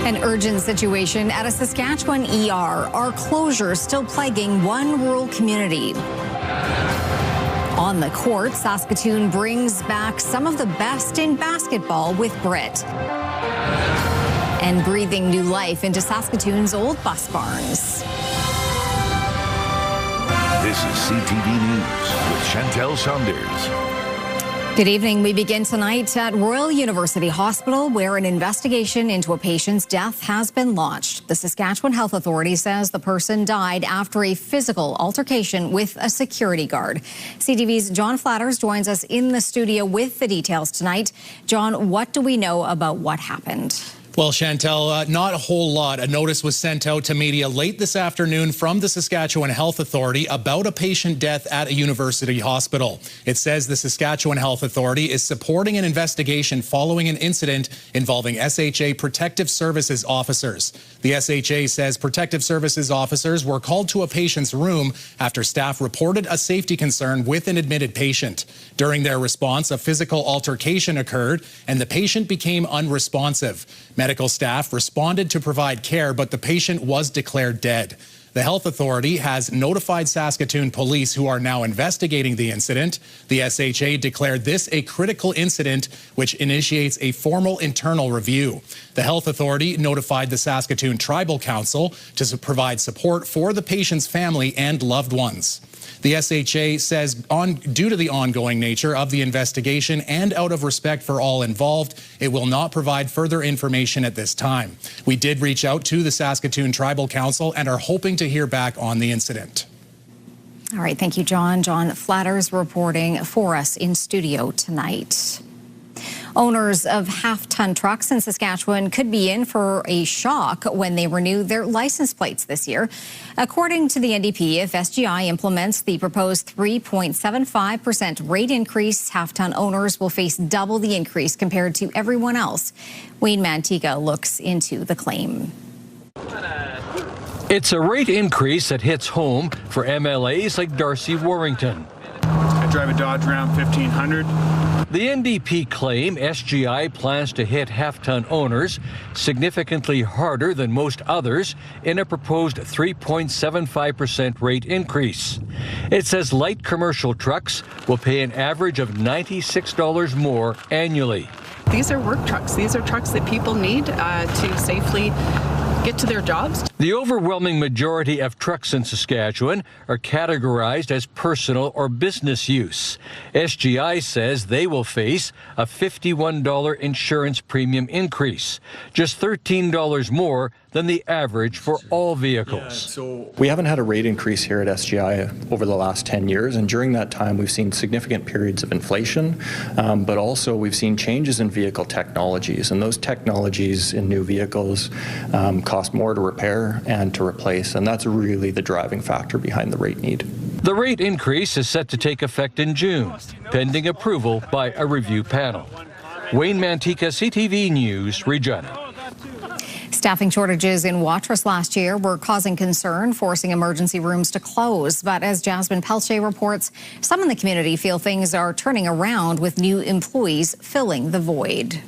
An urgent situation at a Saskatchewan ER. Are closures still plaguing one rural community? On the court, Saskatoon brings back some of the best in basketball with Brit. And breathing new life into Saskatoon's old bus barns. This is CTV News with Chantel Saunders. Good evening. We begin tonight at Royal University Hospital, where an investigation into a patient's death has been launched. The Saskatchewan Health Authority says the person died after a physical altercation with a security guard. CTV's John Flatters joins us in the studio with the details tonight. John, what do we know about what happened? Well, Chantel, not a whole lot. A notice was sent out to media late this afternoon from the Saskatchewan Health Authority about a patient death at a university hospital. It says the Saskatchewan Health Authority is supporting an investigation following an incident involving SHA Protective Services officers. The SHA says Protective Services officers were called to a patient's room after staff reported a safety concern with an admitted patient. During their response, a physical altercation occurred and the patient became unresponsive. Medical staff responded to provide care, but the patient was declared dead. The health authority has notified Saskatoon police, who are now investigating the incident. The SHA declared this a critical incident, which initiates a formal internal review. The health authority notified the Saskatoon Tribal Council to provide support for the patient's family and loved ones. The SHA says due to the ongoing nature of the investigation and out of respect for all involved, it will not provide further information at this time. We did reach out to the Saskatoon Tribal Council and are hoping to hear back on the incident. All right, thank you, John. John Flatters reporting for us in studio tonight. Owners of half-ton trucks in Saskatchewan could be in for a shock when they renew their license plates this year. According to the NDP, if SGI implements the proposed 3.75% rate increase, half-ton owners will face double the increase compared to everyone else. Wayne Mantika looks into the claim. It's a rate increase that hits home for MLAs like Darcy Warrington. I drive a Dodge Ram 1500. The NDP claim SGI plans to hit half-ton owners significantly harder than most others in a proposed 3.75% rate increase. It says light commercial trucks will pay an average of $96 more annually. These are work trucks. These are trucks that people need to safely get to their jobs. The overwhelming majority of trucks in Saskatchewan are categorized as personal or business use. SGI says they will face a $51 insurance premium increase, just $13 more than the average for all vehicles. We haven't had a rate increase here at SGI over the last 10 years, and during that time we've seen significant periods of inflation, but also we've seen changes in vehicle technologies, and those technologies in new vehicles cost more to repair and to replace, and that's really the driving factor behind the rate need. The rate increase is set to take effect in June, pending approval by a review panel. Wayne Mantika, CTV News, Regina. Staffing shortages in Watrous last year were causing concern, forcing emergency rooms to close. But as Jasmine Pelche reports, some in the community feel things are turning around with new employees filling the void.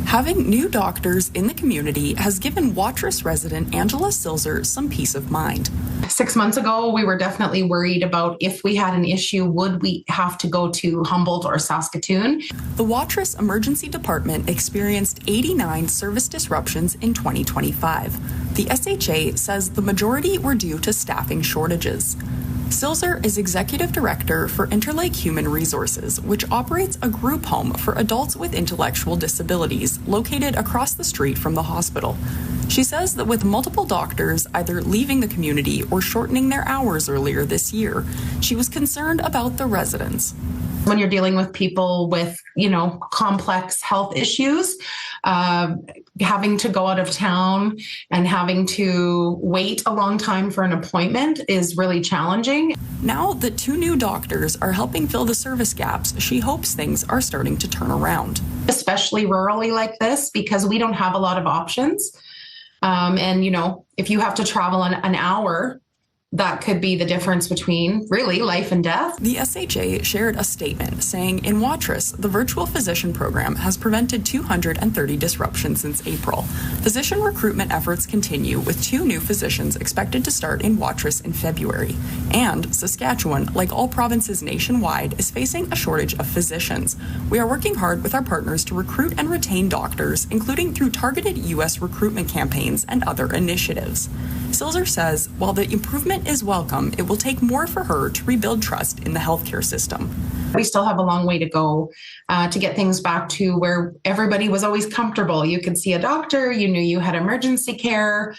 Having new doctors in the community has given Watrous resident Angela Silzer some peace of mind. 6 months ago, we were definitely worried about if we had an issue, would we have to go to Humboldt or Saskatoon? The Watrous Emergency Department experienced 89 service disruptions in 2025. The SHA says the majority were due to staffing shortages. Silzer is Executive Director for Interlake Human Resources, which operates a group home for adults with intellectual disabilities located across the street from the hospital. She says that with multiple doctors either leaving the community or shortening their hours earlier this year, she was concerned about the residents. When you're dealing with people with, complex health issues, having to go out of town and having to wait a long time for an appointment is really challenging. Now that 2 new doctors are helping fill the service gaps, she hopes things are starting to turn around. Especially rurally like this, because we don't have a lot of options. If you have to travel an hour that could be the difference between really life and death. The SHA shared a statement saying in Watrous, the virtual physician program has prevented 230 disruptions since April. Physician recruitment efforts continue with 2 new physicians expected to start in Watrous in February. And Saskatchewan, like all provinces nationwide, is facing a shortage of physicians. We are working hard with our partners to recruit and retain doctors, including through targeted U.S. recruitment campaigns and other initiatives. Silzer says while the improvement is welcome, it will take more for her to rebuild trust in the healthcare system. We still have a long way to go to get things back to where everybody was always comfortable. You could see a doctor, you knew you had emergency care.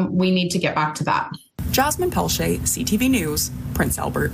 We need to get back to that. Jasmine Pelche, CTV News, Prince Albert.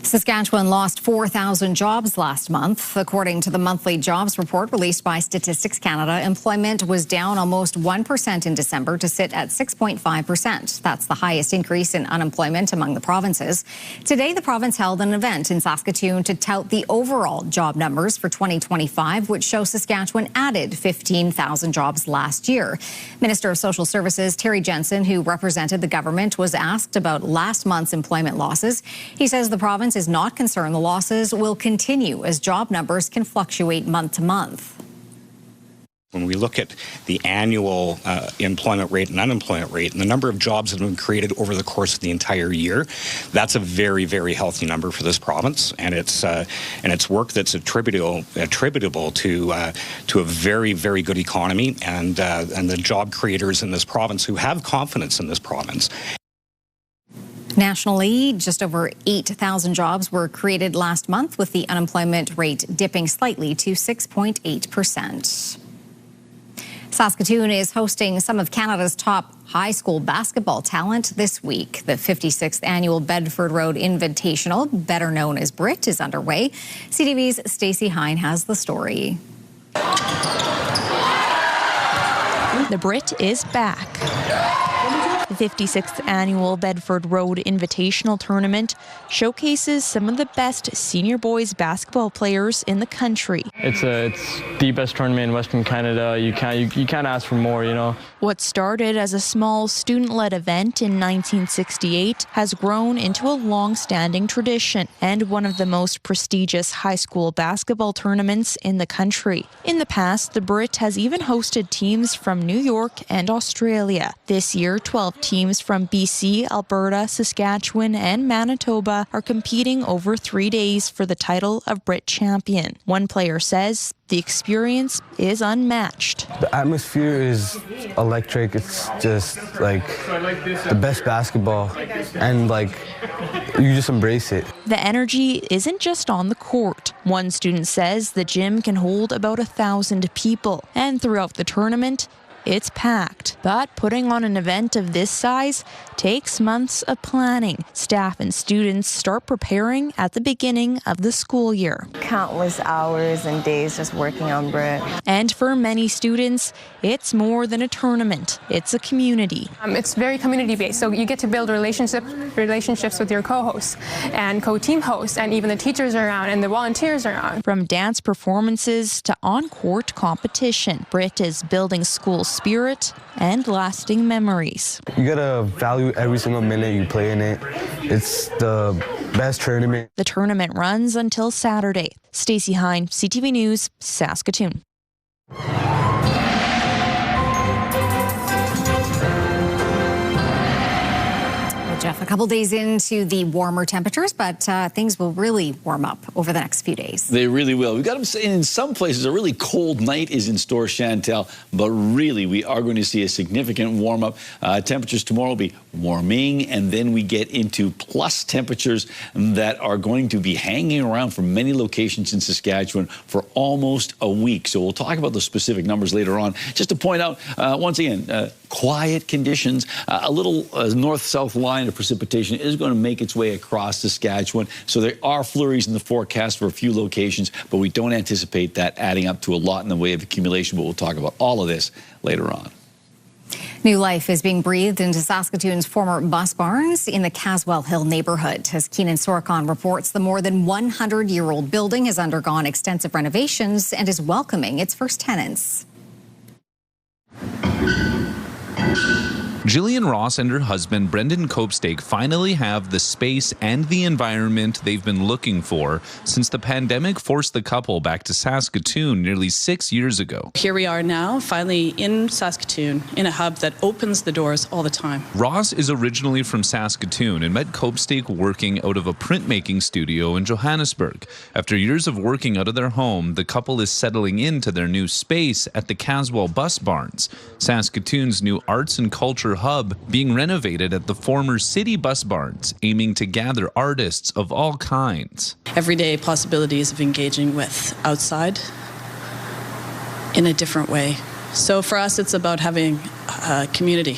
Saskatchewan lost 4,000 jobs last month. According to the monthly jobs report released by Statistics Canada, employment was down almost 1% in December to sit at 6.5%. That's the highest increase in unemployment among the provinces. Today, the province held an event in Saskatoon to tout the overall job numbers for 2025, which show Saskatchewan added 15,000 jobs last year. Minister of Social Services Terry Jensen, who represented the government, was asked about last month's employment losses. He says the province is not concerned the losses will continue as job numbers can fluctuate month to month. When we look at the annual employment rate and unemployment rate and the number of jobs that have been created over the course of the entire year, that's a very, very healthy number for this province, and it's work that's attributable to a very, very good economy and the job creators in this province who have confidence in this province. Nationally, just over 8,000 jobs were created last month, with the unemployment rate dipping slightly to 6.8%. Saskatoon is hosting some of Canada's top high school basketball talent this week. The 56th annual Bedford Road Invitational, better known as BRIT, is underway. CTV's Stacey Hine has the story. The BRIT is back. The 56th annual Bedford Road Invitational Tournament showcases some of the best senior boys basketball players in the country. It's the best tournament in Western Canada. You can't ask for more, you know. What started as a small student-led event in 1968 has grown into a long-standing tradition and one of the most prestigious high school basketball tournaments in the country. In the past, the BRIT has even hosted teams from New York and Australia. This year, 12 teams from BC, Alberta, Saskatchewan, and Manitoba are competing over 3 days for the title of BRIT champion. One player says the experience is unmatched. The atmosphere is electric. It's just like the best basketball, and like you just embrace it. The energy isn't just on the court. One student says the gym can hold about 1,000 people, and throughout the tournament, it's packed. But putting on an event of this size takes months of planning. Staff and students start preparing at the beginning of the school year. Countless hours and days just working on BRIT. And for many students, it's more than a tournament. It's a community. It's very community-based, so you get to build relationships with your co-hosts and co-team hosts, and even the teachers are around and the volunteers are around. From dance performances to on-court competition, BRIT is building school spirit and lasting memories. You gotta value every single minute you play in it. It's the best tournament. The tournament runs until Saturday. Stacey Hine, CTV News, Saskatoon. Jeff, a couple days into the warmer temperatures, but things will really warm up over the next few days. They really will. We've got them saying in some places a really cold night is in store, Chantel, but really we are going to see a significant warm up. Temperatures tomorrow will be warming, and then we get into plus temperatures that are going to be hanging around for many locations in Saskatchewan for almost a week. So we'll talk about the specific numbers later on. Just to point out, once again, quiet conditions, a little north-south line of precipitation is going to make its way across Saskatchewan. So there are flurries in the forecast for a few locations, but we don't anticipate that adding up to a lot in the way of accumulation. But we'll talk about all of this later on. New life is being breathed into Saskatoon's former bus barns in the Caswell Hill neighborhood. As Keenan Sorkon reports, the more than 100-year-old building has undergone extensive renovations and is welcoming its first tenants. Jillian Ross and her husband, Brendan Copestake, finally have the space and the environment they've been looking for since the pandemic forced the couple back to Saskatoon nearly 6 years ago. Here we are now, finally in Saskatoon, in a hub that opens the doors all the time. Ross is originally from Saskatoon and met Copestake working out of a printmaking studio in Johannesburg. After years of working out of their home, the couple is settling into their new space at the Caswell Bus Barns, Saskatoon's new arts and culture hub being renovated at the former City Bus Barns, aiming to gather artists of all kinds. Everyday possibilities of engaging with outside in a different way. So for us, it's about having a community.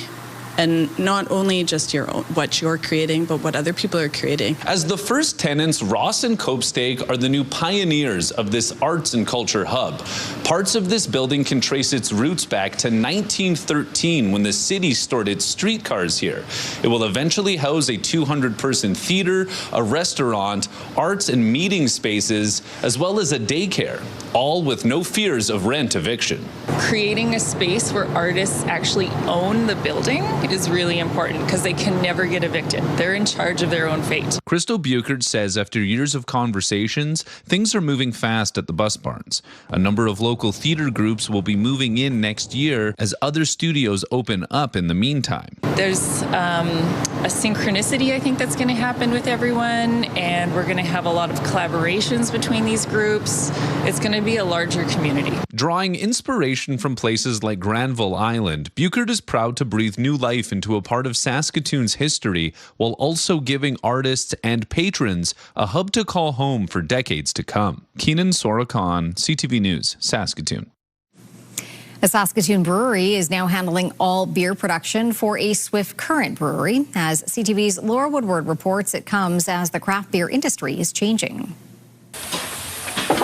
And not only just what you're creating, but what other people are creating. As the first tenants, Ross and Copestake are the new pioneers of this arts and culture hub. Parts of this building can trace its roots back to 1913 when the city stored its streetcars here. It will eventually house a 200-person theater, a restaurant, arts and meeting spaces, as well as a daycare, all with no fears of rent eviction. Creating a space where artists actually own the building is really important because they can never get evicted. They're in charge of their own fate. Crystal Buchert says after years of conversations, things are moving fast at the Bus Barns. A number of local theater groups will be moving in next year as other studios open up in the meantime. There's a synchronicity, I think, that's going to happen with everyone, and we're going to have a lot of collaborations between these groups. It's going to be a larger community. Drawing inspiration from places like Granville Island, Buchert is proud to breathe new life into a part of Saskatoon's history while also giving artists and patrons a hub to call home for decades to come. Keenan Sorakhan, CTV News, Saskatoon. A Saskatoon brewery is now handling all beer production for a Swift Current brewery. As CTV's Laura Woodward reports, it comes as the craft beer industry is changing.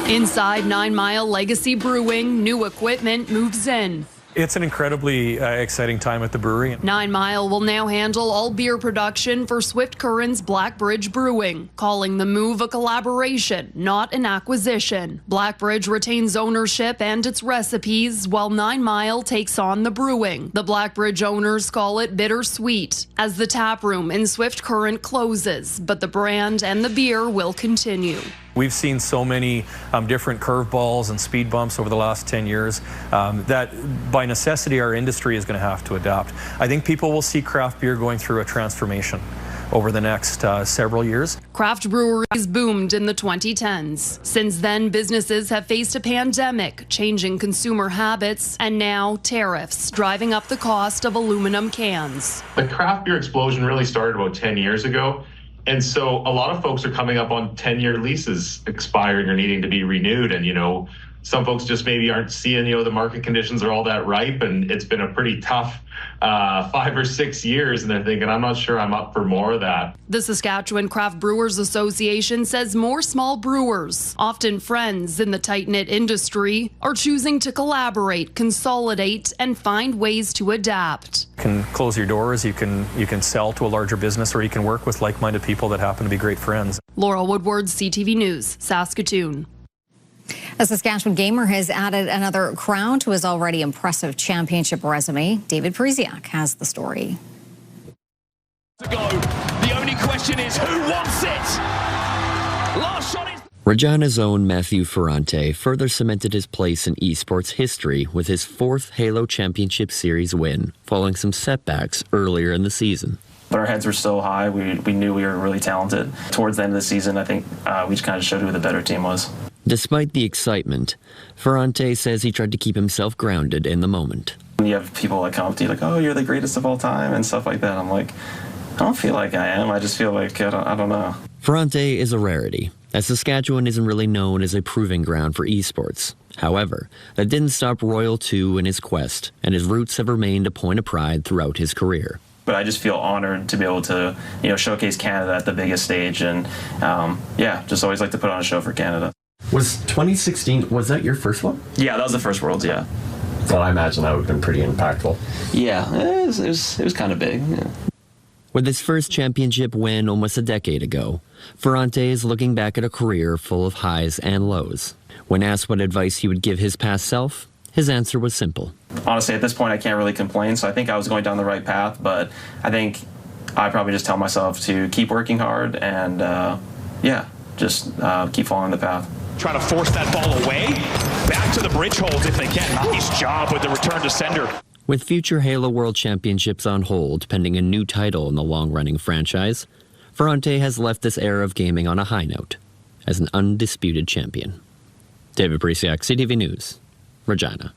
Inside 9 Mile Legacy Brewing, new equipment moves in. It's an incredibly exciting time at the brewery. 9 Mile will now handle all beer production for Swift Current's Blackbridge Brewing, calling the move a collaboration, not an acquisition. Blackbridge retains ownership and its recipes, while 9 Mile takes on the brewing. The Blackbridge owners call it bittersweet, as the tap room in Swift Current closes, but the brand and the beer will continue. We've seen so many different curveballs and speed bumps over the last 10 years that by necessity our industry is going to have to adapt. I think people will see craft beer going through a transformation over the next several years. Craft breweries boomed in the 2010s. Since then, businesses have faced a pandemic, changing consumer habits, and now tariffs, driving up the cost of aluminum cans. The craft beer explosion really started about 10 years ago. And so a lot of folks are coming up on 10-year leases expiring or needing to be renewed. And, some folks just maybe aren't seeing, the market conditions are all that ripe. And it's been a pretty tough 5 or 6 years. And they're thinking, I'm not sure I'm up for more of that. The Saskatchewan Craft Brewers Association says more small brewers, often friends in the tight-knit industry, are choosing to collaborate, consolidate, and find ways to adapt. You can close your doors, you can sell to a larger business, or you can work with like-minded people that happen to be great friends. Laura Woodward, CTV News, Saskatoon. A Saskatchewan gamer has added another crown to his already impressive championship resume. David Parisiak has the story. To go. The only question is who wants it? Last shot is... Regina's own Matthew Ferrante further cemented his place in esports history with his 4th Halo Championship Series win, following some setbacks earlier in the season. But our heads were so high, we knew we were really talented. Towards the end of the season, I think we just kind of showed who the better team was. Despite the excitement, Ferrante says he tried to keep himself grounded in the moment. When you have people that come up to you like, oh, you're the greatest of all time and stuff like that, I'm like, I don't feel like I am. I just feel like, I don't know. Ferrante is a rarity, as Saskatchewan isn't really known as a proving ground for esports. However, that didn't stop Royal 2 in his quest, and his roots have remained a point of pride throughout his career. But I just feel honored to be able to, showcase Canada at the biggest stage, and just always like to put on a show for Canada. Was 2016, was that your first one? Yeah, that was the first Worlds, yeah. Well, I imagine that would have been pretty impactful. Yeah, it was kind of big. Yeah. With his first championship win almost a decade ago, Ferrante is looking back at a career full of highs and lows. When asked what advice he would give his past self, His answer was simple. Honestly, at this point, I can't really complain, so I think I was going down the right path, but I think I probably just tell myself to keep working hard and, just keep following the path. Trying to force that ball away. Back to the bridge holds if they can. Nice job with the return to sender. With future Halo World Championships on hold pending a new title in the long-running franchise, Ferrante has left this era of gaming on a high note as an undisputed champion. David Brisiak, CTV News, Regina.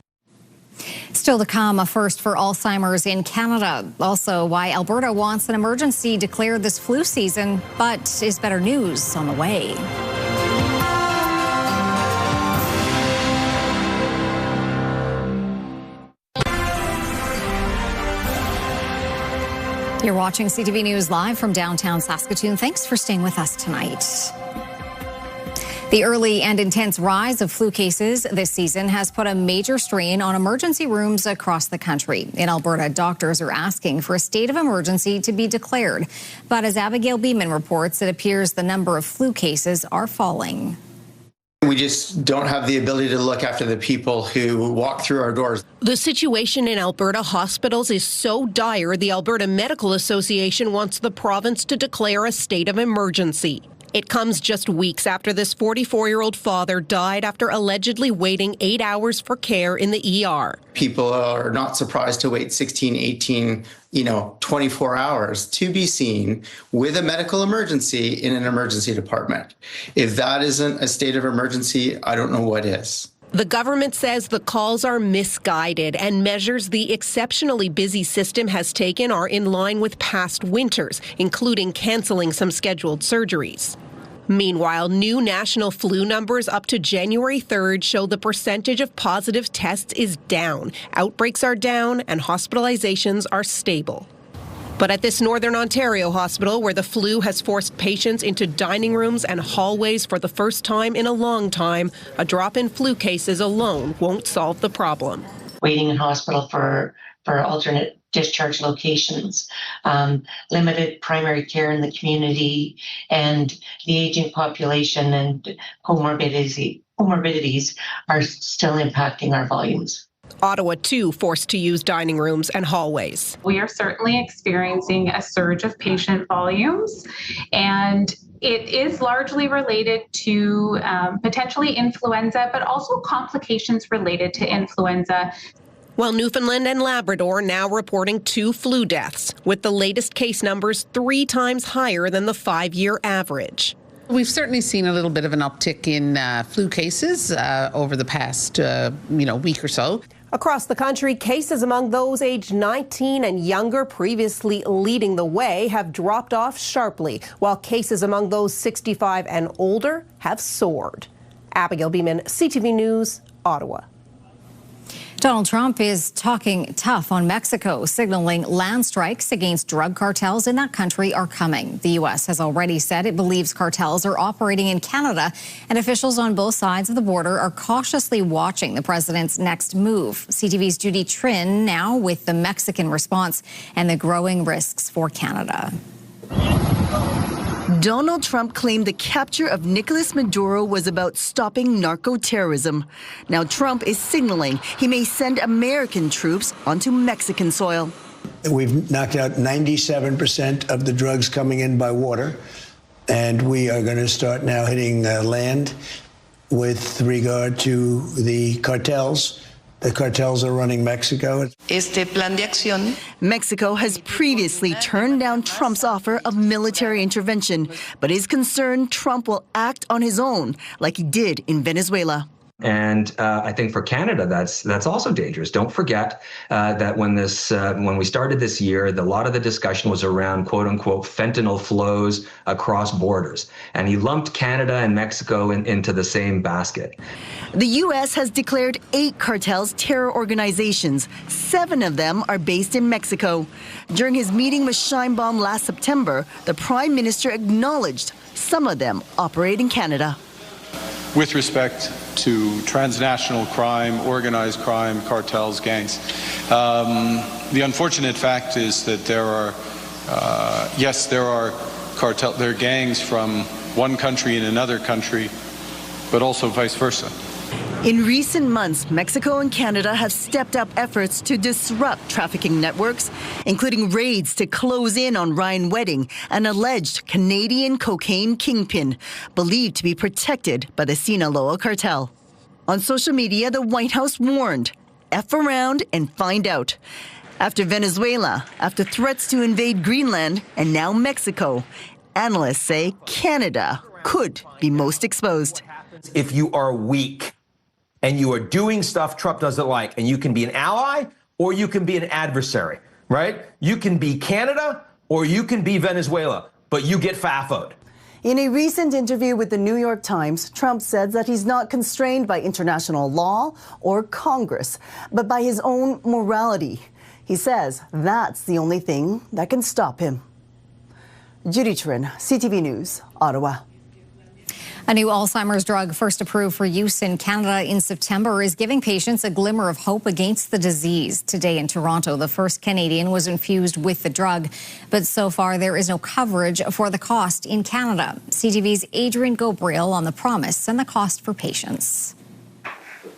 Still to come, a first for Alzheimer's in Canada. Also, why Alberta wants an emergency declared this flu season, but is better news on the way. You're watching CTV News live from downtown Saskatoon. Thanks for staying with us tonight. The early and intense rise of flu cases this season has put a major strain on emergency rooms across the country. In Alberta, doctors are asking for a state of emergency to be declared. But as Abigail Beeman reports, it appears the number of flu cases are falling. We just don't have the ability to look after the people who walk through our doors. The situation in Alberta hospitals is so dire, the Alberta Medical Association wants the province to declare a state of emergency. It comes just weeks after this 44-year-old father died after allegedly waiting 8 hours for care in the ER. People are not surprised to wait 16, 18, 24 hours to be seen with a medical emergency in an emergency department. If that isn't a state of emergency, I don't know what is. The government says the calls are misguided and measures the exceptionally busy system has taken are in line with past winters, including canceling some scheduled surgeries. Meanwhile, new national flu numbers up to January 3rd show the percentage of positive tests is down, outbreaks are down, and hospitalizations are stable. But at this Northern Ontario hospital, where the flu has forced patients into dining rooms and hallways for the first time in a long time, a drop in flu cases alone won't solve the problem. Waiting in hospital for alternate discharge locations, limited primary care in the community, and the aging population and comorbidities are still impacting our volumes. Ottawa, too, forced to use dining rooms and hallways. We are certainly experiencing a surge of patient volumes, and it is largely related to potentially influenza, but also complications related to influenza. While Newfoundland and Labrador now reporting 2 flu deaths, with the latest case numbers 3 times higher than the 5-year average. We've certainly seen a little bit of an uptick in flu cases over the past week or so. Across the country, cases among those aged 19 and younger, previously leading the way, have dropped off sharply, while cases among those 65 and older have soared. Abigail Beeman, CTV News, Ottawa. Donald Trump is talking tough on Mexico, signaling land strikes against drug cartels in that country are coming. The U.S. has already said it believes cartels are operating in Canada, and officials on both sides of the border are cautiously watching the president's next move. CTV's Judy Trin now with the Mexican response and the growing risks for Canada. Donald Trump claimed the capture of Nicolas Maduro was about stopping narco-terrorism. Now Trump is signaling he may send American troops onto Mexican soil. We've knocked out 97% of the drugs coming in by water, and we are going to start now hitting land with regard to the cartels. The cartels are running Mexico. Mexico has previously turned down Trump's offer of military intervention, but is concerned Trump will act on his own, like he did in Venezuela. And I think for Canada, that's also dangerous. Don't forget that when we started this year, a lot of the discussion was around quote unquote fentanyl flows across borders, and he lumped Canada and Mexico into the same basket. The U.S. has declared 8 cartels terror organizations. 7 of them are based in Mexico. During his meeting with Sheinbaum last September, the Prime Minister acknowledged some of them operate in Canada. With respect to transnational crime, organized crime, cartels, gangs, the unfortunate fact is that there are gangs from one country in another country, but also vice versa. In recent months, Mexico and Canada have stepped up efforts to disrupt trafficking networks, including raids to close in on Ryan Wedding, an alleged Canadian cocaine kingpin, believed to be protected by the Sinaloa cartel. On social media, the White House warned, F around and find out. After Venezuela, after threats to invade Greenland, and now Mexico, analysts say Canada could be most exposed. If you are weak and you are doing stuff Trump doesn't like, and you can be an ally or you can be an adversary, right? You can be Canada or you can be Venezuela, but you get FAFO'd. In a recent interview with the New York Times, Trump said that he's not constrained by international law or Congress, but by his own morality. He says that's the only thing that can stop him. Judy Trin, CTV News, Ottawa. A new Alzheimer's drug, first approved for use in Canada in September, is giving patients a glimmer of hope against the disease. Today in Toronto, the first Canadian was infused with the drug, but so far there is no coverage for the cost in Canada. CTV's Adrian Gobriel on the promise and the cost for patients.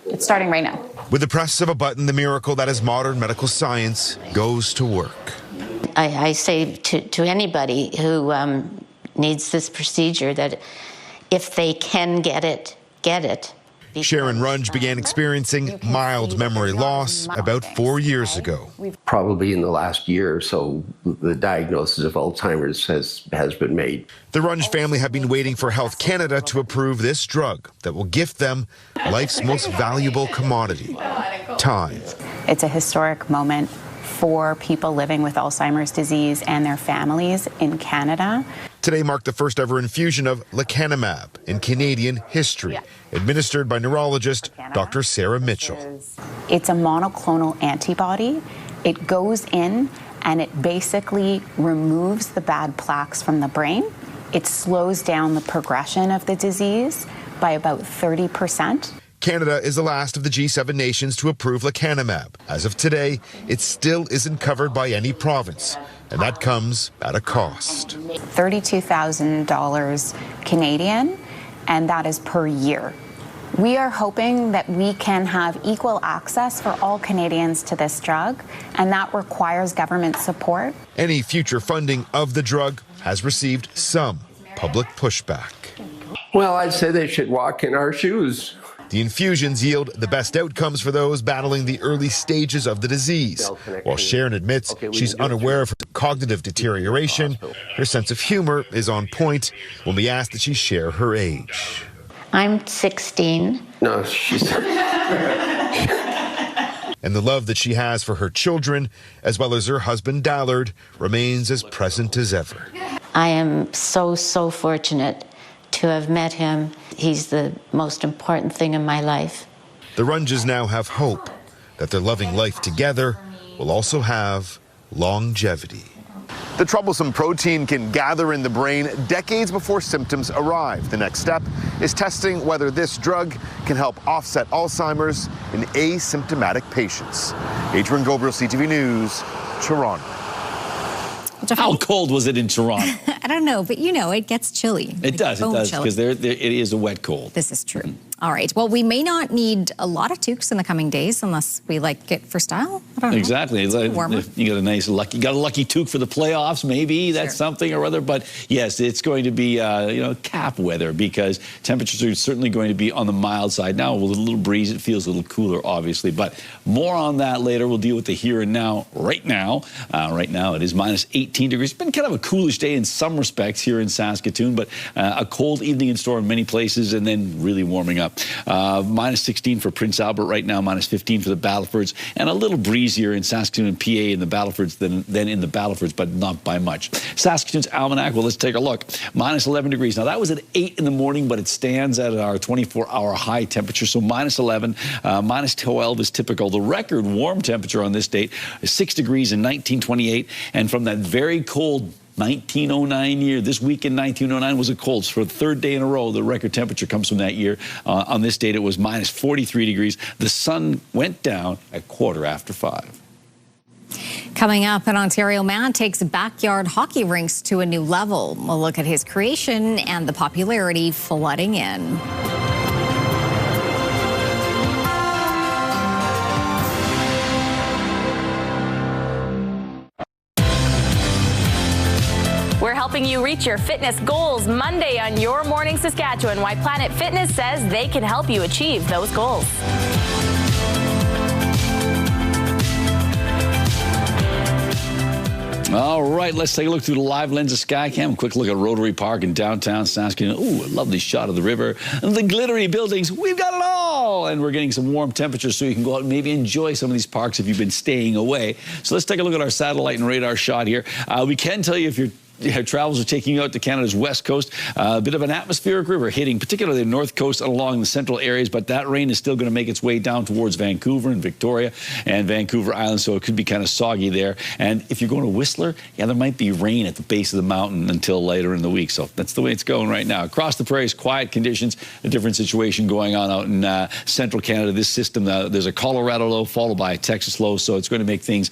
It's starting right now. With the press of a button, the miracle that is modern medical science goes to work. I say to anybody who needs this procedure that if they can get it, get it. Sharon Runge began experiencing mild memory loss about 4 years ago. Probably in the last year or so, the diagnosis of Alzheimer's has been made. The Runge family have been waiting for Health Canada to approve this drug that will gift them life's most valuable commodity, time. It's a historic moment for people living with Alzheimer's disease and their families in Canada. Today marked the first ever infusion of lecanemab in Canadian history, administered by neurologist Dr. Sarah Mitchell. It's a monoclonal antibody. It goes in and it basically removes the bad plaques from the brain. It slows down the progression of the disease by about 30%. Canada is the last of the G7 nations to approve lecanemab. As of today, it still isn't covered by any province, and that comes at a cost. $32,000 Canadian, and that is per year. We are hoping that we can have equal access for all Canadians to this drug, and that requires government support. Any future funding of the drug has received some public pushback. Well, I'd say they should walk in our shoes. The infusions yield the best outcomes for those battling the early stages of the disease. While Sharon admits she's unaware of her cognitive deterioration, her sense of humor is on point when we ask that she share her age. I'm 16. No, she's... And the love that she has for her children, as well as her husband Dallard, remains as present as ever. I am so fortunate to have met him. He's the most important thing in my life. The Runges now have hope that their loving life together will also have longevity. The troublesome protein can gather in the brain decades before symptoms arrive. The next step is testing whether this drug can help offset Alzheimer's in asymptomatic patients. Adrian Gobriel, CTV News, Toronto. How cold was it in Toronto? I don't know, but you know, it gets chilly. It does, because it is a wet cold. This is true. All right. Well, we may not need a lot of toques in the coming days unless we like it for style. I don't know. Exactly. It's like, you got a lucky toque for the playoffs, maybe that's something or other. But yes, it's going to be cap weather because temperatures are certainly going to be on the mild side now. With a little breeze, it feels a little cooler, obviously. But more on that later. We'll deal with the here and now. Right now, it is minus 18 degrees. It's been kind of a coolish day in some respects here in Saskatoon, but a cold evening in store in many places, and then really warming up. Minus 16 for Prince Albert right now, minus 15 for the Battlefords, and a little breezier in Saskatoon and PA in the Battlefords than in the Battlefords, but not by much. Saskatoon's almanac, well, let's take a look. Minus 11 degrees. Now, that was at 8 in the morning, but it stands at our 24-hour high temperature, so minus 11. Minus 12 is typical. The record warm temperature on this date is 6 degrees in 1928, and from that very cold 1909 year. This week in 1909 was a cold. So for the third day in a row, the record temperature comes from that year. On this date, it was minus 43 degrees. The sun went down at 5:15. Coming up, an Ontario man takes backyard hockey rinks to a new level. We'll look at his creation and the popularity flooding in. you reach your fitness goals Monday on Your Morning Saskatchewan. Why Planet Fitness says they can help you achieve those goals. All right, let's take a look through the live lens of Skycam. A quick look at Rotary Park in downtown Saskatoon. Ooh, a lovely shot of the river. And the glittery buildings. We've got it all. And we're getting some warm temperatures so you can go out and maybe enjoy some of these parks if you've been staying away. So let's take a look at our satellite and radar shot here. We can tell you if you're travels are taking you out to Canada's west coast. A bit of an atmospheric river hitting, particularly the north coast and along the central areas, but that rain is still going to make its way down towards Vancouver and Victoria and Vancouver Island, so it could be kind of soggy there. And if you're going to Whistler, yeah, there might be rain at the base of the mountain until later in the week. So that's the way it's going right now. Across the prairies, quiet conditions, a different situation going on out in central Canada. This system, there's a Colorado low followed by a Texas low, so it's going to make things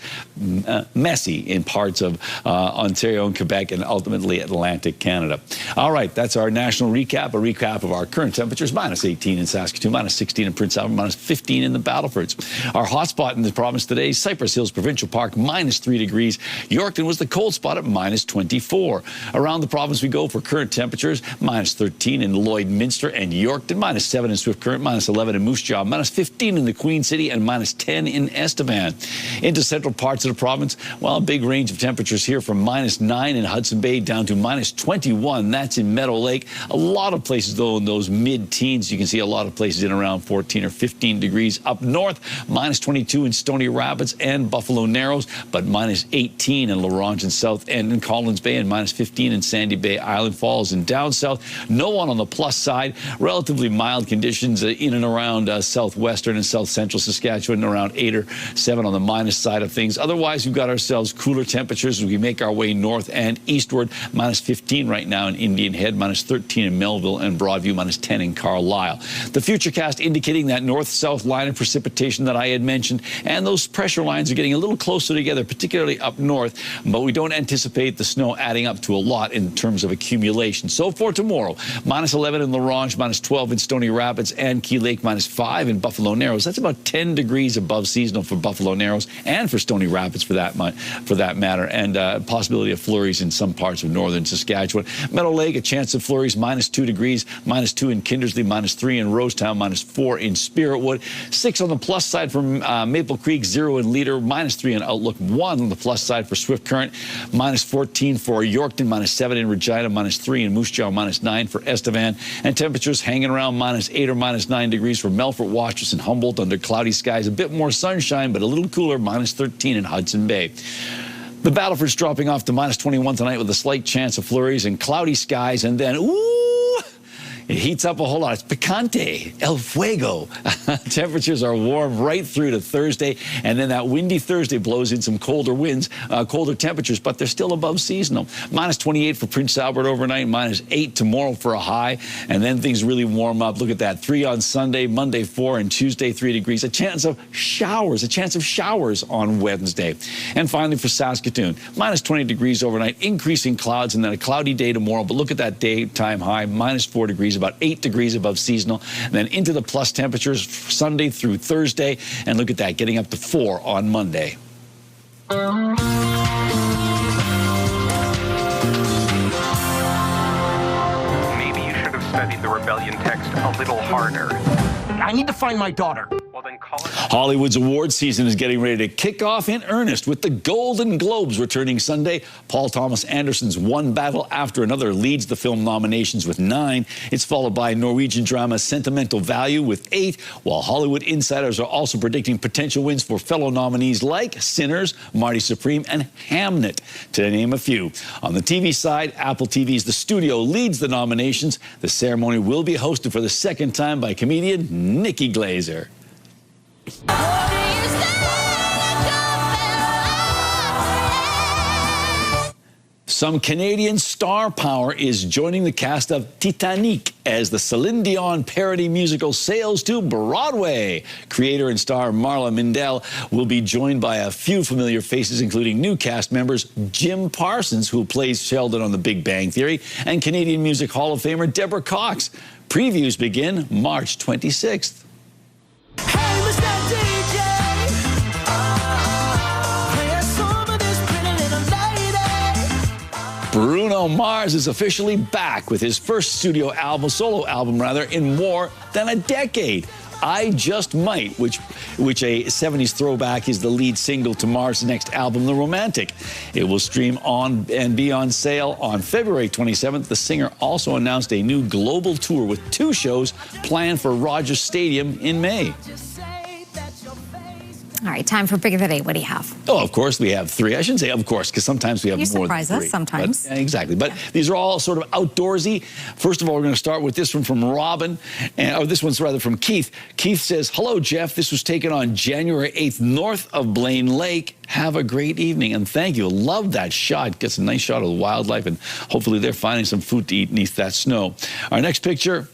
messy in parts of Ontario and Quebec and ultimately Atlantic Canada. All right, that's our national recap, a recap of our current temperatures, minus 18 in Saskatoon, minus 16 in Prince Albert, minus 15 in the Battlefords. Our hot spot in the province today, Cypress Hills Provincial Park, minus 3 degrees. Yorkton was the cold spot at minus 24. Around the province we go for current temperatures, minus 13 in Lloydminster and Yorkton, minus 7 in Swift Current, minus 11 in Moose Jaw, minus 15 in the Queen City, and minus 10 in Estevan. Into central parts of the province, well, a big range of temperatures here from minus 9 in Hudson Bay down to minus 21. That's in Meadow Lake. A lot of places, though, in those mid-teens. You can see a lot of places in around 14 or 15 degrees. Up north, minus 22 in Stony Rapids and Buffalo Narrows, but minus 18 in La Ronge and South End and Collins Bay, and minus 15 in Sandy Bay, Island Falls. And down south, no one on the plus side. Relatively mild conditions in and around southwestern and south central Saskatchewan, around 8 or 7 on the minus side of things. Otherwise, we've got ourselves cooler temperatures as we make our way north and eastward. Minus 15 right now in Indian Head, minus 13 in Melville and Broadview, minus 10 in Carlisle. The Futurecast indicating that north-south line of precipitation that I had mentioned, and those pressure lines are getting a little closer together, particularly up north, but we don't anticipate the snow adding up to a lot in terms of accumulation. So for tomorrow, minus 11 in La Ronge, minus 12 in Stony Rapids and Key Lake, minus 5 in Buffalo Narrows. That's about 10 degrees above seasonal for Buffalo Narrows and for Stony Rapids for that matter, and possibility of flurries in some parts of northern Saskatchewan. Meadow Lake, a chance of flurries, minus 2 degrees, minus 2 in Kindersley, minus 3 in Rosetown, minus 4 in Spiritwood. 6 on the plus side for Maple Creek, 0 in Leader, minus 3 in Outlook, 1 on the plus side for Swift Current, minus 14 for Yorkton, minus 7 in Regina, minus 3 in Moose Jaw, minus 9 for Estevan, and temperatures hanging around minus 8 or minus 9 degrees for Melfort, Watrous, and Humboldt under cloudy skies. A bit more sunshine, but a little cooler, minus 13 in Hudson Bay. The Battleford's dropping off to minus 21 tonight with a slight chance of flurries and cloudy skies, and then, it heats up a whole lot. It's picante, el fuego. Temperatures are warm right through to Thursday, and then that windy Thursday blows in some colder winds, colder temperatures, but they're still above seasonal. Minus 28 for Prince Albert overnight, minus 8 tomorrow for a high, and then things really warm up. Look at that, 3 on Sunday, Monday 4, and Tuesday 3 degrees. A chance of showers on Wednesday. And finally for Saskatoon, minus 20 degrees overnight, increasing clouds, and then a cloudy day tomorrow. But look at that daytime high, minus 4 degrees, about 8 degrees above seasonal, and then into the plus temperatures Sunday through Thursday, and look at that, getting up to 4 on Monday. Maybe you should have studied the rebellion text a little harder. I need to find my daughter. Well, then call it. Hollywood's award season is getting ready to kick off in earnest with the Golden Globes returning Sunday. Paul Thomas Anderson's One Battle After Another leads the film nominations with 9. It's followed by Norwegian drama Sentimental Value with 8, while Hollywood insiders are also predicting potential wins for fellow nominees like Sinners, Marty Supreme, and Hamnet, to name a few. On the TV side, Apple TV's The Studio leads the nominations. The ceremony will be hosted for the second time by comedian Nikki Glazer. Some Canadian star power is joining the cast of Titanic as the Celine Dion parody musical sails to Broadway. Creator and star Marla Mindell will be joined by a few familiar faces, including new cast members Jim Parsons, who plays Sheldon on The Big Bang Theory, and Canadian Music Hall of Famer Deborah Cox. Previews begin March 26th. Bruno Mars is officially back with his first solo album in more than a decade. I Just Might, which a 70s throwback, is the lead single to Mars' next album, The Romantic. It will stream on and be on sale on February 27th. The singer also announced a new global tour with 2 shows planned for Rogers Stadium in May. All right, time for Pick of the Day. What do you have? Oh, of course, we have 3. I shouldn't say of course, because sometimes we have more than 3. You surprise us sometimes. But, exactly. But these are all sort of outdoorsy. First of all, we're going to start with this one from Robin. This one's rather from Keith. Keith says, hello, Jeff. This was taken on January 8th north of Blaine Lake. Have a great evening, and thank you. Love that shot. Gets a nice shot of the wildlife, and hopefully they're finding some food to eat beneath that snow. Our next picture.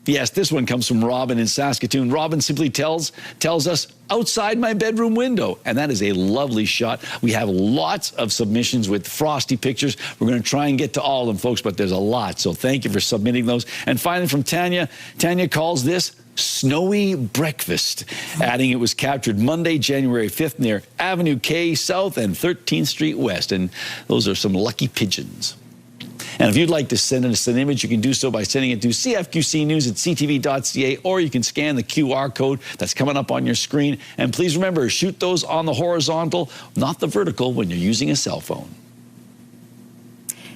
Yes, this one comes from Robin in Saskatoon. Robin simply tells us, outside my bedroom window. And that is a lovely shot. We have lots of submissions with frosty pictures. We're going to try and get to all of them, folks, but there's a lot. So thank you for submitting those. And finally from Tanya. Tanya calls this Snowy Breakfast, adding it was captured Monday, January 5th near Avenue K South and 13th Street West. And those are some lucky pigeons. And if you'd like to send us an image, you can do so by sending it to cfqcnews@ctv.ca, or you can scan the QR code that's coming up on your screen. And please remember, shoot those on the horizontal, not the vertical, when you're using a cell phone.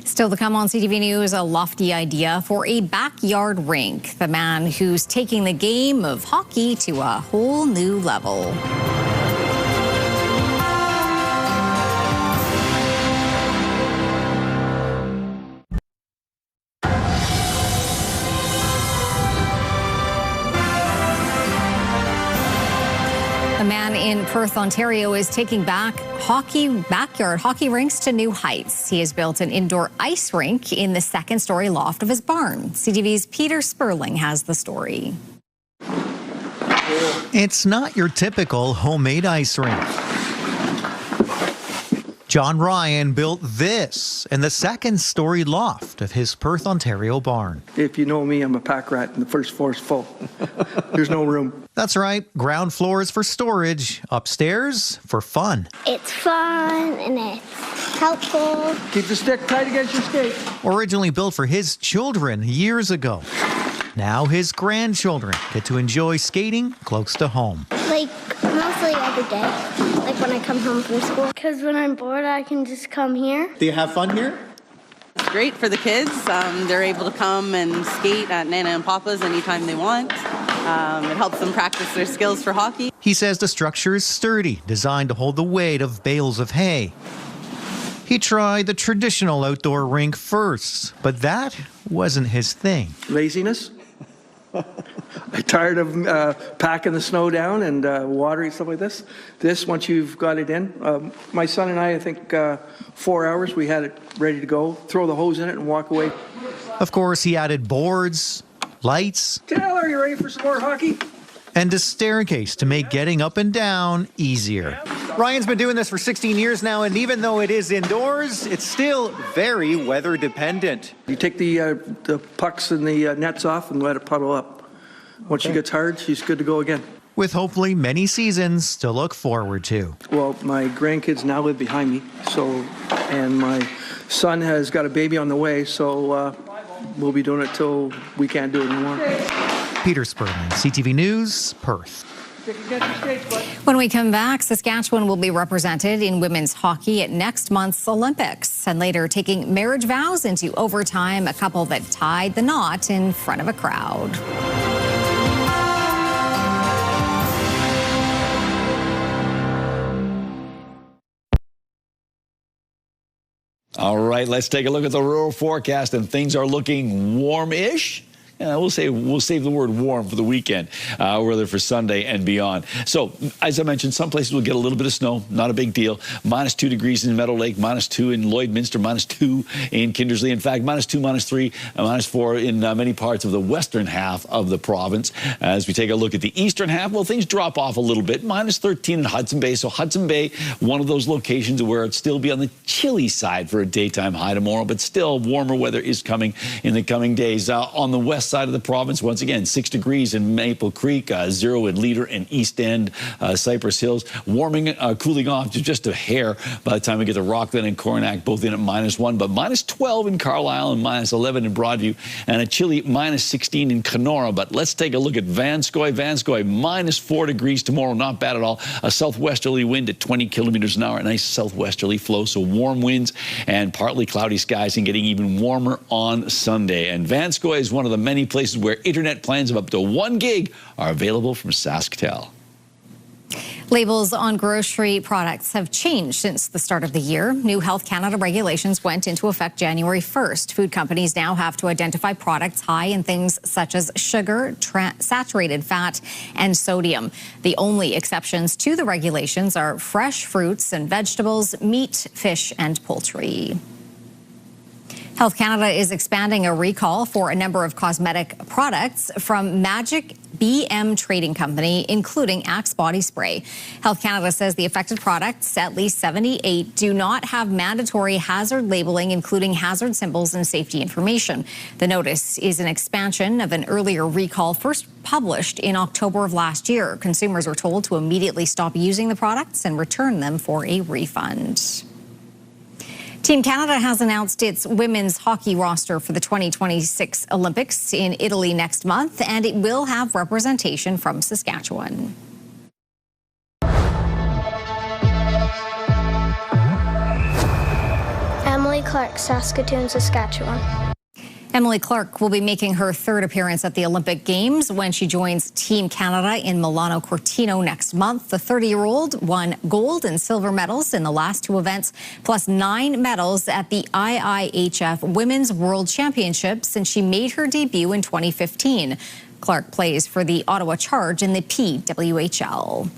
Still to come on CTV News, a lofty idea for a backyard rink. The man who's taking the game of hockey to a whole new level. A man in Perth, Ontario is taking back backyard hockey rinks to new heights. He has built an indoor ice rink in the second-story loft of his barn. CTV's Peter Sperling has the story. It's not your typical homemade ice rink. John Ryan built this in the second-story loft of his Perth, Ontario barn. If you know me, I'm a pack rat, and the first floor is full. There's no room. That's right. Ground floor is for storage. Upstairs, for fun. It's fun and it's helpful. Keep the stick tight against your skate. Originally built for his children years ago. Now his grandchildren get to enjoy skating close to home. Like, mostly every day. Like when I come home from school. Because when I'm bored, I can just come here. Do you have fun here? It's great for the kids. They're able to come and skate at Nana and Papa's anytime they want. It helps them practice their skills for hockey. He says the structure is sturdy, designed to hold the weight of bales of hay. He tried the traditional outdoor rink first, but that wasn't his thing. Laziness. I'm tired of packing the snow down and watering stuff like this. This, once you've got it in, my son and I think 4 hours, we had it ready to go. Throw the hose in it and walk away. Of course, he added boards, lights. Taylor, are you ready for some more hockey? And a staircase to make getting up and down easier. Ryan's been doing this for 16 years now, and even though it is indoors, it's still very weather dependent. You take the pucks and the nets off and let it puddle up. Once she gets hard, she's good to go again. With hopefully many seasons to look forward to. Well, my grandkids now live behind me, and my son has got a baby on the way, so we'll be doing it till we can't do it anymore. Peter Sperling, CTV News, Perth. When we come back, Saskatchewan will be represented in women's hockey at next month's Olympics. And later, taking marriage vows into overtime, a couple that tied the knot in front of a crowd. All right, let's take a look at the rural forecast, and things are looking warm-ish. We'll save the word warm for the weekend, rather for Sunday and beyond. So, as I mentioned, some places will get a little bit of snow, not a big deal. -2 degrees in Meadow Lake, -2 in Lloydminster, -2 in Kindersley. In fact, -2, -3, -4 in many parts of the western half of the province. As we take a look at the eastern half, well, things drop off a little bit. -13 in Hudson Bay. So Hudson Bay, one of those locations where it'll still be on the chilly side for a daytime high tomorrow, but still warmer weather is coming in the coming days. On the west west side of the province. Once again, 6 degrees in Maple Creek, 0 in Leader and East End, Cypress Hills. Warming, cooling off to just a hair by the time we get to Rockland and Coronach, both in at -1, but -12 in Carlisle and -11 in Broadview, and a chilly -16 in Kenora. But let's take a look at Vanscoy. Vanscoy, -4 degrees tomorrow. Not bad at all. A southwesterly wind at 20 kilometers an hour. A nice southwesterly flow, so warm winds and partly cloudy skies, and getting even warmer on Sunday. And Vanscoy is one of the many places where internet plans of up to 1 gig are available from SaskTel. Labels on grocery products have changed since the start of the year. New Health Canada regulations went into effect January 1st. Food companies now have to identify products high in things such as sugar, saturated fat, and sodium. The only exceptions to the regulations are fresh fruits and vegetables, meat, fish, and poultry. Health Canada is expanding a recall for a number of cosmetic products from Magic BM Trading Company, including Axe body spray. Health Canada says the affected products, at least 78, do not have mandatory hazard labeling, including hazard symbols and safety information. The notice is an expansion of an earlier recall first published in October of last year. Consumers were told to immediately stop using the products and return them for a refund. Team Canada has announced its women's hockey roster for the 2026 Olympics in Italy next month, and it will have representation from Saskatchewan. Emily Clark, Saskatoon, Saskatchewan. Emily Clark will be making her third appearance at the Olympic Games when she joins Team Canada in Milano Cortina next month. The 30-year-old won gold and silver medals in the last 2 events, plus 9 medals at the IIHF Women's World Championships since she made her debut in 2015. Clark plays for the Ottawa Charge in the PWHL.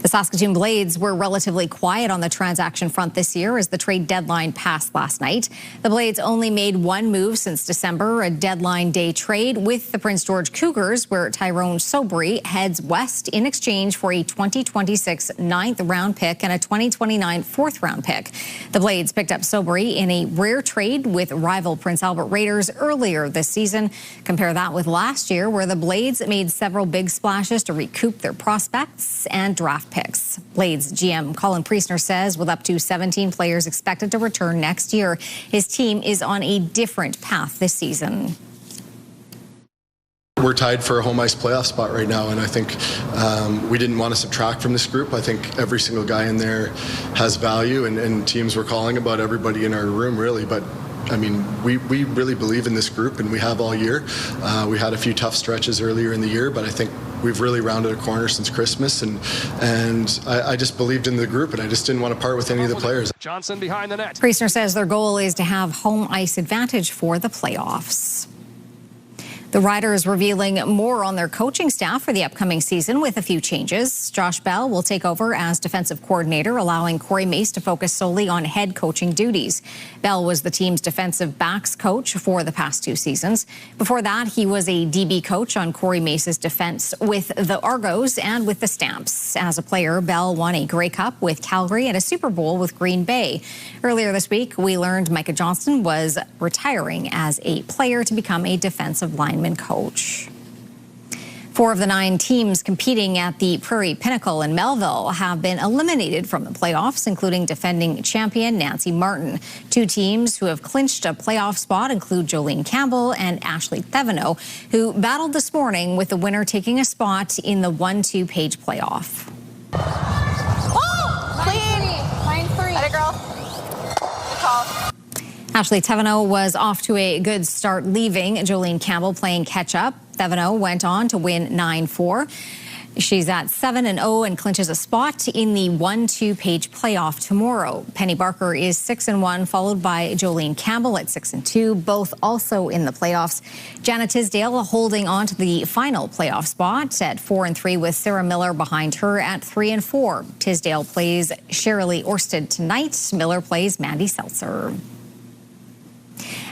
The Saskatoon Blades were relatively quiet on the transaction front this year as the trade deadline passed last night. The Blades only made 1 move since December, a deadline day trade with the Prince George Cougars, where Tyrone Sobry heads west in exchange for a 2026 9th-round pick and a 2029 4th-round pick. The Blades picked up Sobry in a rare trade with rival Prince Albert Raiders earlier this season. Compare that with last year, where the Blades made several big splashes to recoup their prospects and draft picks. Blades GM Colin Priestner says with up to 17 players expected to return next year, his team is on a different path this season. We're tied for a home ice playoff spot right now, and I think we didn't want to subtract from this group. I think every single guy in there has value, and teams were calling about everybody in our room, really, but I mean, we really believe in this group, and we have all year. We had a few tough stretches earlier in the year, but I think we've really rounded a corner since Christmas, and I just believed in the group, and I just didn't want to part with any of the players. Johnson behind the net. Priestner says their goal is to have home ice advantage for the playoffs. The Riders revealing more on their coaching staff for the upcoming season with a few changes. Josh Bell will take over as defensive coordinator, allowing Corey Mace to focus solely on head coaching duties. Bell was the team's defensive backs coach for the past 2 seasons. Before that, he was a DB coach on Corey Mace's defense with the Argos and with the Stamps. As a player, Bell won a Grey Cup with Calgary and a Super Bowl with Green Bay. Earlier this week, we learned Micah Johnston was retiring as a player to become a defensive lineman coach. 4 of the 9 teams competing at the Prairie Pinnacle in Melville have been eliminated from the playoffs, including defending champion Nancy Martin. 2 teams who have clinched a playoff spot include Jolene Campbell and Ashley Thevenot, who battled this morning with the winner taking a spot in the 1-2 page playoff. Oh, clean. Line 3. Let it, girl. Good call. Ashley Thevenot was off to a good start, leaving Jolene Campbell playing catch-up. Thevenot went on to win 9-4. She's at 7-0 and clinches a spot in the 1-2 page playoff tomorrow. Penny Barker is 6-1, followed by Jolene Campbell at 6-2, both also in the playoffs. Jana Tisdale holding on to the final playoff spot at 4-3, with Sarah Miller behind her at 3-4. Tisdale plays Shirley Orsted tonight. Miller plays Mandy Seltzer.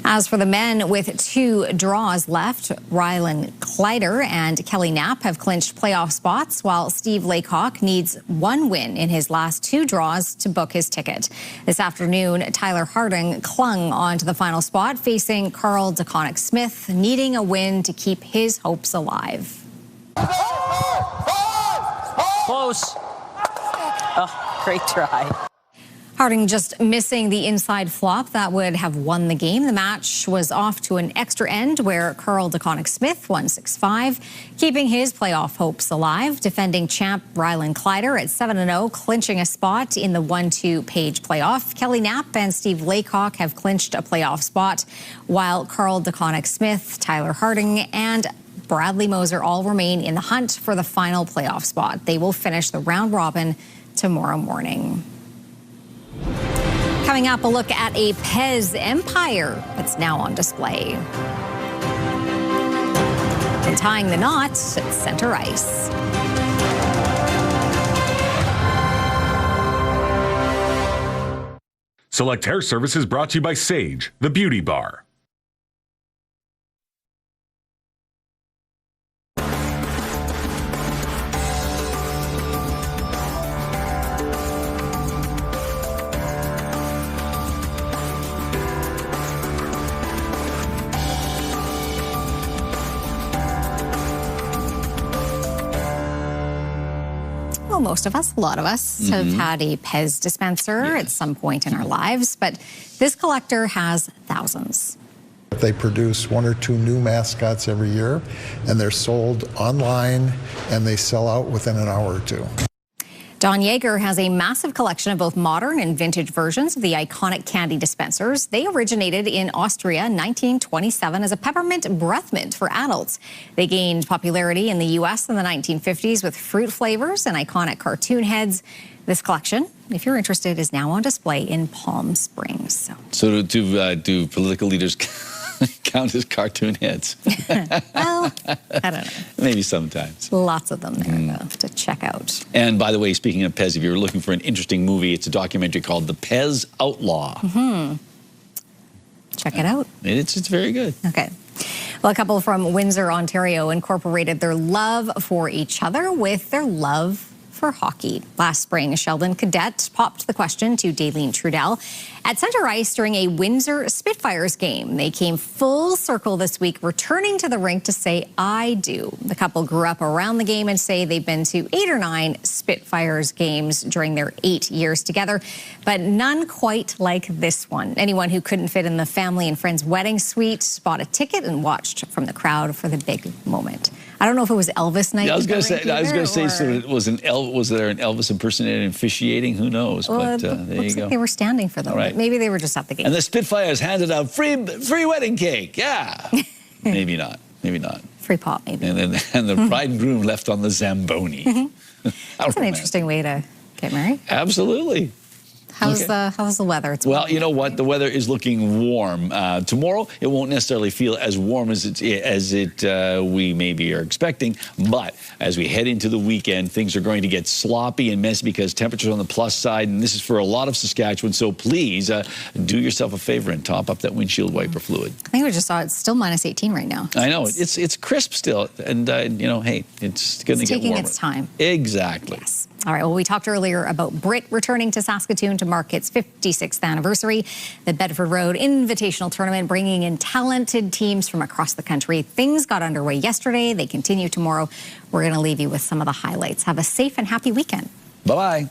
As for the men, with 2 draws left, Rylan Kleider and Kelly Knapp have clinched playoff spots, while Steve Laycock needs 1 win in his last 2 draws to book his ticket. This afternoon, Tyler Harding clung on to the final spot, facing Carl DeConnick-Smith, needing a win to keep his hopes alive. Close. Oh, great try. Harding just missing the inside flop that would have won the game. The match was off to an extra end where Carl DeConnick-Smith won 6-5, keeping his playoff hopes alive. Defending champ Rylan Kleider at 7-0, clinching a spot in the 1-2 page playoff. Kelly Knapp and Steve Laycock have clinched a playoff spot, while Carl DeConnick-Smith, Tyler Harding, and Bradley Moser all remain in the hunt for the final playoff spot. They will finish the round robin tomorrow morning. Coming up, a look at a Pez empire that's now on display. And tying the knot at center ice. Select Hair Service is brought to you by Sage, the beauty bar. Well, most of us, a lot of us, have had a Pez dispenser at some point in our lives, but this collector has thousands. They produce 1 or 2 new mascots every year, and they're sold online, and they sell out within an hour or 2. Don Yeager has a massive collection of both modern and vintage versions of the iconic candy dispensers. They originated in Austria in 1927 as a peppermint breath mint for adults. They gained popularity in the U.S. in the 1950s with fruit flavors and iconic cartoon heads. This collection, if you're interested, is now on display in Palm Springs. So do political leaders count as cartoon heads? Well, I don't know. Maybe sometimes. Lots of them there, though, to check out. And by the way, speaking of Pez, if you're looking for an interesting movie, it's a documentary called The Pez Outlaw. Check it out. It's very good. Okay. Well, a couple from Windsor, Ontario, incorporated their love for each other with their love for hockey. Last spring, Sheldon Cadet popped the question to Daleen Trudell at center ice during a Windsor Spitfires game. They came full circle this week, returning to the rink to say, "I do." The couple grew up around the game and say they've been to 8 or 9 Spitfires games during their 8 years together, but none quite like this one. Anyone who couldn't fit in the family and friends wedding suite bought a ticket and watched from the crowd for the big moment. I don't know if it was Elvis night. Yeah, I was going to say, so it was was there an Elvis impersonator officiating? Who knows? Well, but there you go. Like they were standing for them. Right. Maybe they were just at the game. And the Spitfires handed out free wedding cake. Yeah. Maybe not. Maybe not. Free pop, maybe. And the bride and groom left on the Zamboni. That's an interesting way to get married. Absolutely. How's the weather? Well, you know what? The weather is looking warm. Tomorrow, it won't necessarily feel as warm as we maybe are expecting. But as we head into the weekend, things are going to get sloppy and messy because temperatures on the plus side, and this is for a lot of Saskatchewan. So please do yourself a favor and top up that windshield wiper fluid. I think we just saw it's still minus 18 right now. I know it's crisp still, and you know, hey, it's going to get warmer. Taking its time. Exactly. Yes. All right, well, we talked earlier about Brit returning to Saskatoon to mark its 56th anniversary. The Bedford Road Invitational Tournament bringing in talented teams from across the country. Things got underway yesterday. They continue tomorrow. We're going to leave you with some of the highlights. Have a safe and happy weekend. Bye-bye.